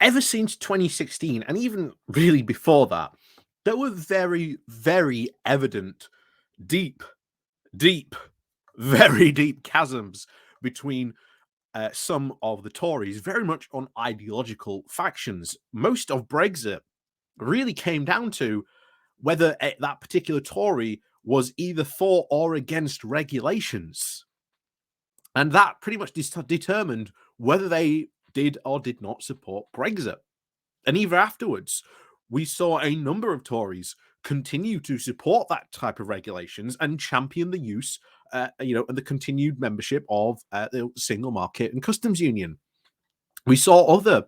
ever since 2016, and even really before that, there were very, very evident, deep, deep, very deep chasms between some of the Tories, very much on ideological factions. Most of Brexit really came down to whether that particular Tory was either for or against regulations. And that pretty much determined whether they did or did not support Brexit. And even afterwards, we saw a number of Tories continue to support that type of regulations and champion the use, and the continued membership of the single market and customs union. We saw other,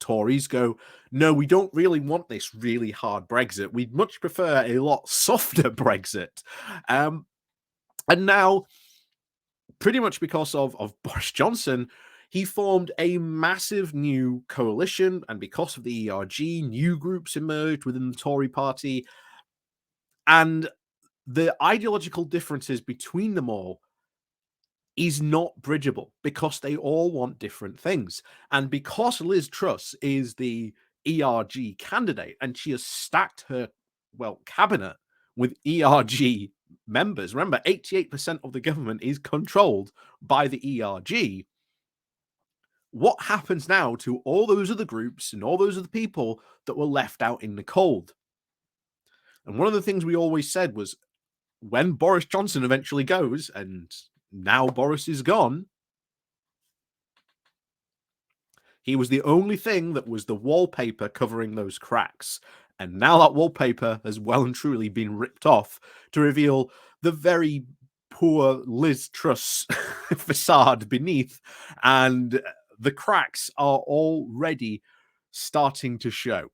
Tories go, no, we don't really want this really hard Brexit. We'd much prefer a lot softer Brexit. And now, pretty much because of Boris Johnson, he formed a massive new coalition, and because of the ERG, new groups emerged within the Tory party, and the ideological differences between them all is not bridgeable because they all want different things. And because Liz Truss is the ERG candidate and she has stacked her, cabinet with ERG members, remember, 88% of the government is controlled by the ERG. What happens now to all those other groups and all those other people that were left out in the cold? And one of the things we always said was when Boris Johnson eventually goes, and now Boris is gone, he was the only thing that was the wallpaper covering those cracks. And now that wallpaper has well and truly been ripped off to reveal the very poor Liz Truss facade beneath, and the cracks are already starting to show.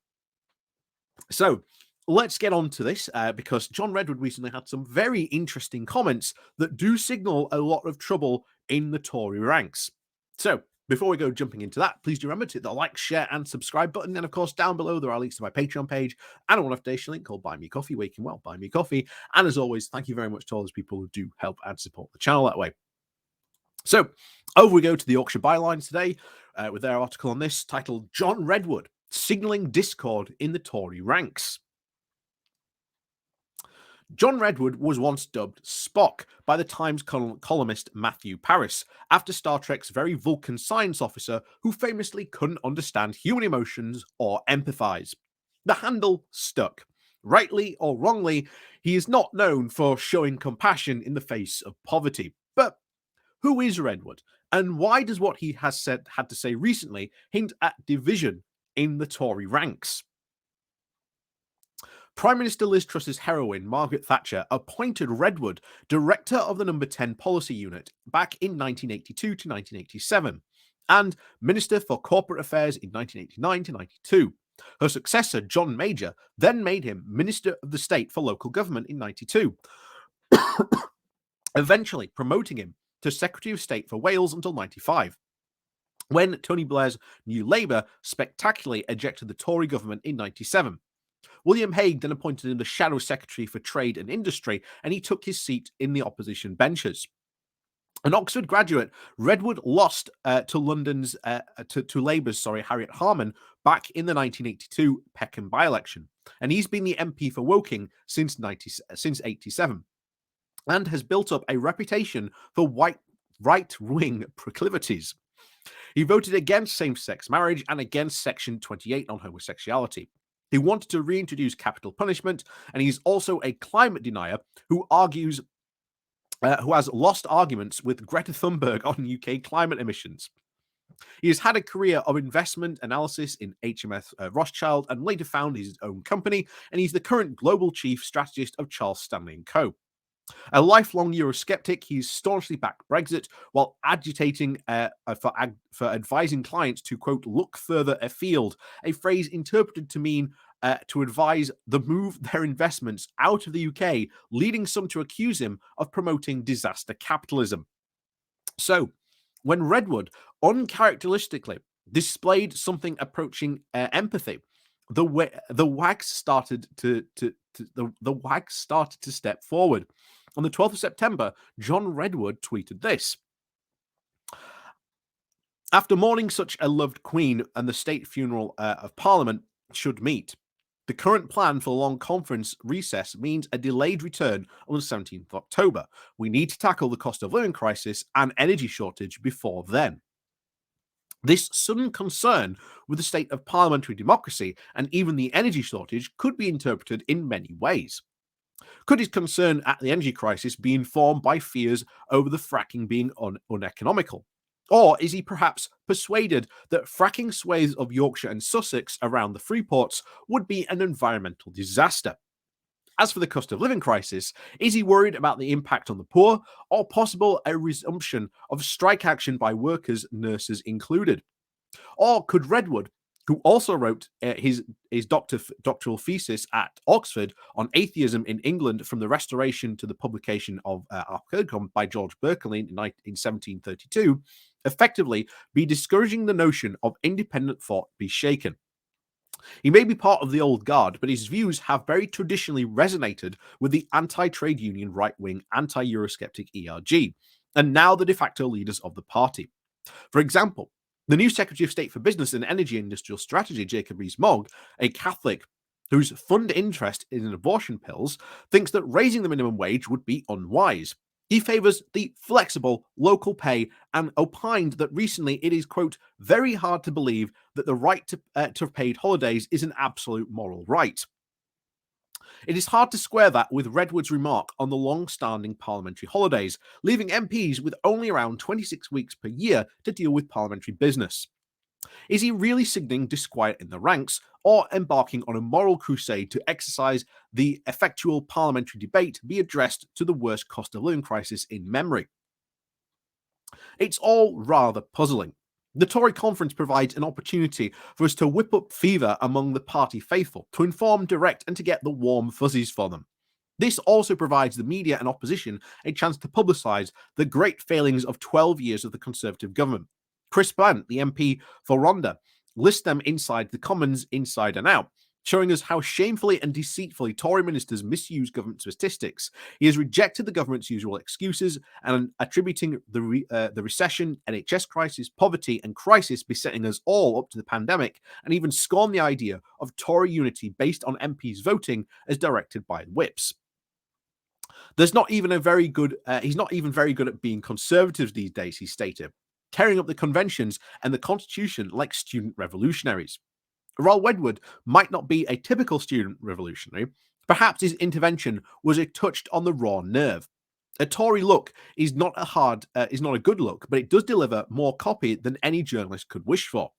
So let's get on to this, because John Redwood recently had some very interesting comments that do signal a lot of trouble in the Tory ranks. So before we go jumping into that, please do remember to hit the like, share, and subscribe button. And of course, down below, there are links to my Patreon page and a one-off donation link called Buy Me Coffee, where you can, buy me coffee. And as always, thank you very much to all those people who do help and support the channel that way. So over we go to the Yorkshire Bylines today, with their article on this titled John Redwood, Signalling Discord in the Tory Ranks. John Redwood was once dubbed Spock by the Times columnist Matthew Paris, after Star Trek's very Vulcan science officer who famously couldn't understand human emotions or empathize. The handle stuck. Rightly or wrongly, he is not known for showing compassion in the face of poverty. But who is Redwood, and why does what he had to say recently hint at division in the Tory ranks? Prime Minister Liz Truss's heroine, Margaret Thatcher, appointed Redwood director of the No. 10 Policy Unit back in 1982 to 1987, and Minister for Corporate Affairs in 1989 to 92. Her successor, John Major, then made him Minister of the State for Local Government in 92, eventually promoting him to Secretary of State for Wales until 95, when Tony Blair's New Labour spectacularly ejected the Tory government in 97. William Hague then appointed him the Shadow Secretary for Trade and Industry, and he took his seat in the opposition benches. An Oxford graduate, Redwood lost to Labour's Harriet Harman back in the 1982 Peckham by-election, and he's been the MP for Woking since 87, and has built up a reputation for right-wing proclivities. He voted against same-sex marriage and against Section 28 on homosexuality. He wanted to reintroduce capital punishment, and he's also a climate denier who has lost arguments with Greta Thunberg on UK climate emissions. He has had a career of investment analysis in HMS Rothschild and later founded his own company, and he's the current global chief strategist of Charles Stanley & Co. A lifelong Eurosceptic, he's staunchly backed Brexit while agitating for advising clients to, quote, look further afield, a phrase interpreted to mean to advise the move their investments out of the UK, leading some to accuse him of promoting disaster capitalism. So, when Redwood uncharacteristically displayed something approaching empathy, the wags started to step forward. On the 12th of September, John Redwood tweeted this: After mourning such a loved queen and the state funeral of Parliament should meet, the current plan for the long conference recess means a delayed return on the 17th of October. We need to tackle the cost of living crisis and energy shortage before then. This sudden concern with the state of parliamentary democracy and even the energy shortage could be interpreted in many ways. Could his concern at the energy crisis be informed by fears over the fracking being uneconomical? Or is he perhaps persuaded that fracking swathes of Yorkshire and Sussex around the free ports would be an environmental disaster? As for the cost of living crisis, is he worried about the impact on the poor or possible a resumption of strike action by workers, nurses included? Or could Redwood, who also wrote his doctoral thesis at Oxford on atheism in England from the Restoration to the publication of Archegos by George Berkeley in 1732, effectively be discouraging the notion of independent thought be shaken? He may be part of the old guard, but his views have very traditionally resonated with the anti-trade union right-wing anti-Eurosceptic ERG, and now the de facto leaders of the party. For example, the new Secretary of State for Business and Energy Industrial Strategy, Jacob Rees-Mogg, a Catholic whose fund interest is in abortion pills, thinks that raising the minimum wage would be unwise. He favours the flexible local pay and opined that recently it is, quote, very hard to believe that the right to paid holidays is an absolute moral right. It is hard to square that with Redwood's remark on the long-standing parliamentary holidays, leaving MPs with only around 26 weeks per year to deal with parliamentary business. Is he really signaling disquiet in the ranks, or embarking on a moral crusade to exercise the effectual parliamentary debate be addressed to the worst cost of living crisis in memory? It's all rather puzzling. The Tory conference provides an opportunity for us to whip up fever among the party faithful, to inform, direct, and to get the warm fuzzies for them. This also provides the media and opposition a chance to publicise the great failings of 12 years of the Conservative government. Chris Blunt, the MP for Rhondda, lists them inside the Commons, inside and out, showing us how shamefully and deceitfully Tory ministers misuse government statistics. He has rejected the government's usual excuses and attributing the recession, NHS crisis, poverty, and crisis besetting us all up to the pandemic, and even scorned the idea of Tory unity based on MPs voting as directed by whips. He's not even very good at being conservative these days, he stated, tearing up the conventions and the constitution like student revolutionaries. While Wedgwood might not be a typical student revolutionary, perhaps his intervention was a touched on the raw nerve. A Tory look is not a good look, but it does deliver more copy than any journalist could wish for.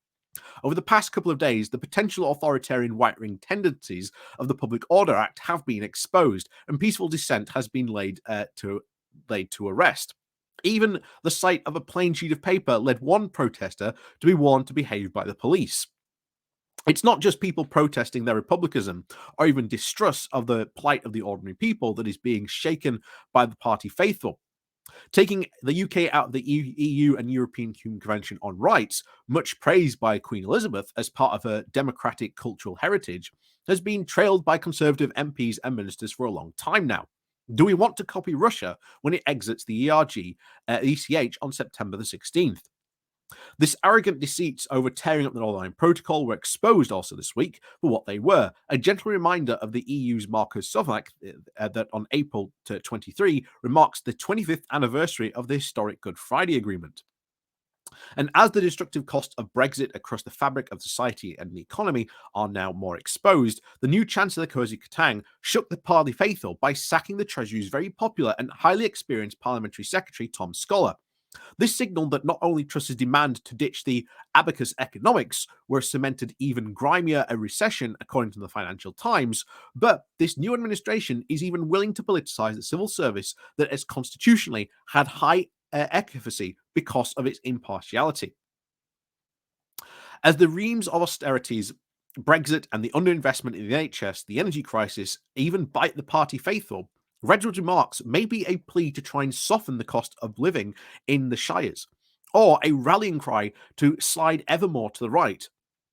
Over the past couple of days, the potential authoritarian right-wing tendencies of the Public Order Act have been exposed, and peaceful dissent has been laid to arrest. Even the sight of a plain sheet of paper led one protester to be warned to behave by the police. It's not just people protesting their republicanism or even distrust of the plight of the ordinary people that is being shaken by the party faithful. Taking the UK out of the EU and European Convention on Rights, much praised by Queen Elizabeth as part of her democratic cultural heritage, has been trailed by Conservative MPs and ministers for a long time now. Do we want to copy Russia when it exits the ECH on September the 16th? This arrogant deceits over tearing up the Northern Ireland Protocol were exposed also this week for what they were, a gentle reminder of the EU's Marcos Sovak that on April 23 remarks the 25th anniversary of the historic Good Friday Agreement. And as the destructive costs of Brexit across the fabric of society and the economy are now more exposed, the new Chancellor Kwasi Kwarteng shook the party faithful by sacking the Treasury's very popular and highly experienced Parliamentary Secretary Tom Scholar. This signaled that not only Truss's demand to ditch the abacus economics were cemented even grimier a recession, according to the Financial Times, but this new administration is even willing to politicise the civil service that has constitutionally had high efficacy because of its impartiality. As the reams of austerities, Brexit, and the underinvestment in the NHS, the energy crisis, even bite the party faithful, Redwood's remarks may be a plea to try and soften the cost of living in the Shires, or a rallying cry to slide ever more to the right.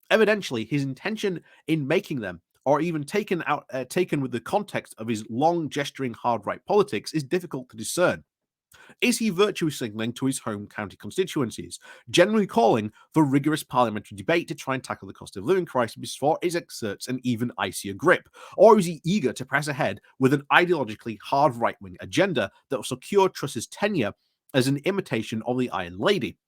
Evidently, his intention in making them, or even taken with the context of his long gesturing hard right politics, is difficult to discern. Is he virtue signalling to his home county constituencies, generally calling for rigorous parliamentary debate to try and tackle the cost of living crisis before it exerts an even icier grip? Or is he eager to press ahead with an ideologically hard right-wing agenda that will secure Truss's tenure as an imitation of the Iron Lady?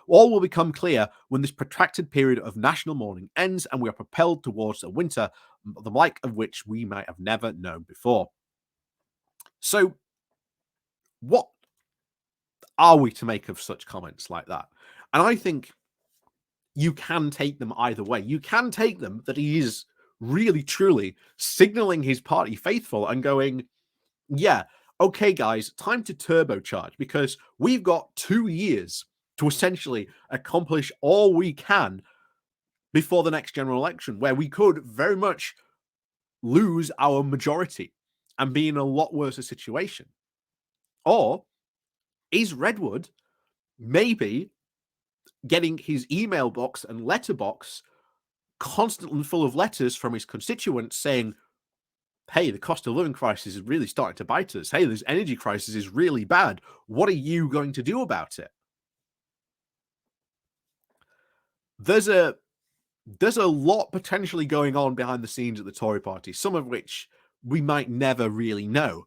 All will become clear when this protracted period of national mourning ends and we are propelled towards a winter, the like of which we might have never known before. So, what are we to make of such comments like that? And I think you can take them either way. You can take them that he is really, truly signaling his party faithful and going, yeah, okay, guys, time to turbocharge because we've got 2 years to essentially accomplish all we can before the next general election, where we could very much lose our majority and be in a lot worse a situation. Or is Redwood maybe getting his email box and letterbox constantly full of letters from his constituents saying, hey, the cost of living crisis is really starting to bite us. Hey, this energy crisis is really bad. What are you going to do about it? There's a lot potentially going on behind the scenes at the Tory party, some of which we might never really know.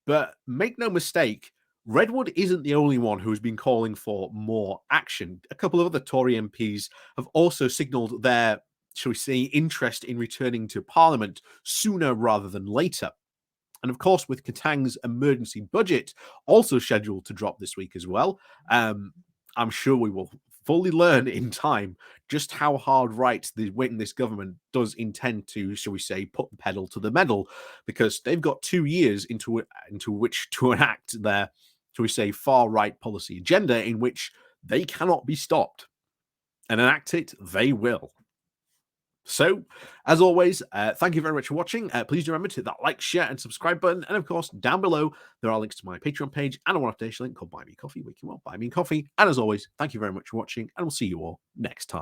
But make no mistake, Redwood isn't the only one who's been calling for more action. A couple of other Tory MPs have also signalled their, shall we say, interest in returning to Parliament sooner rather than later. And of course, with Katang's emergency budget also scheduled to drop this week as well, I'm sure we will fully learn in time just how hard right this government does intend to, shall we say, put the pedal to the metal, because they've got 2 years into which to enact their, shall we say, far right policy agenda in which they cannot be stopped. And enact it, they will. So, as always, thank you very much for watching. Please do remember to hit that like, share, and subscribe button. And of course, down below, there are links to my Patreon page and a one-off donation link called Buy Me Coffee, where you can buy me coffee. And as always, thank you very much for watching, and we'll see you all next time.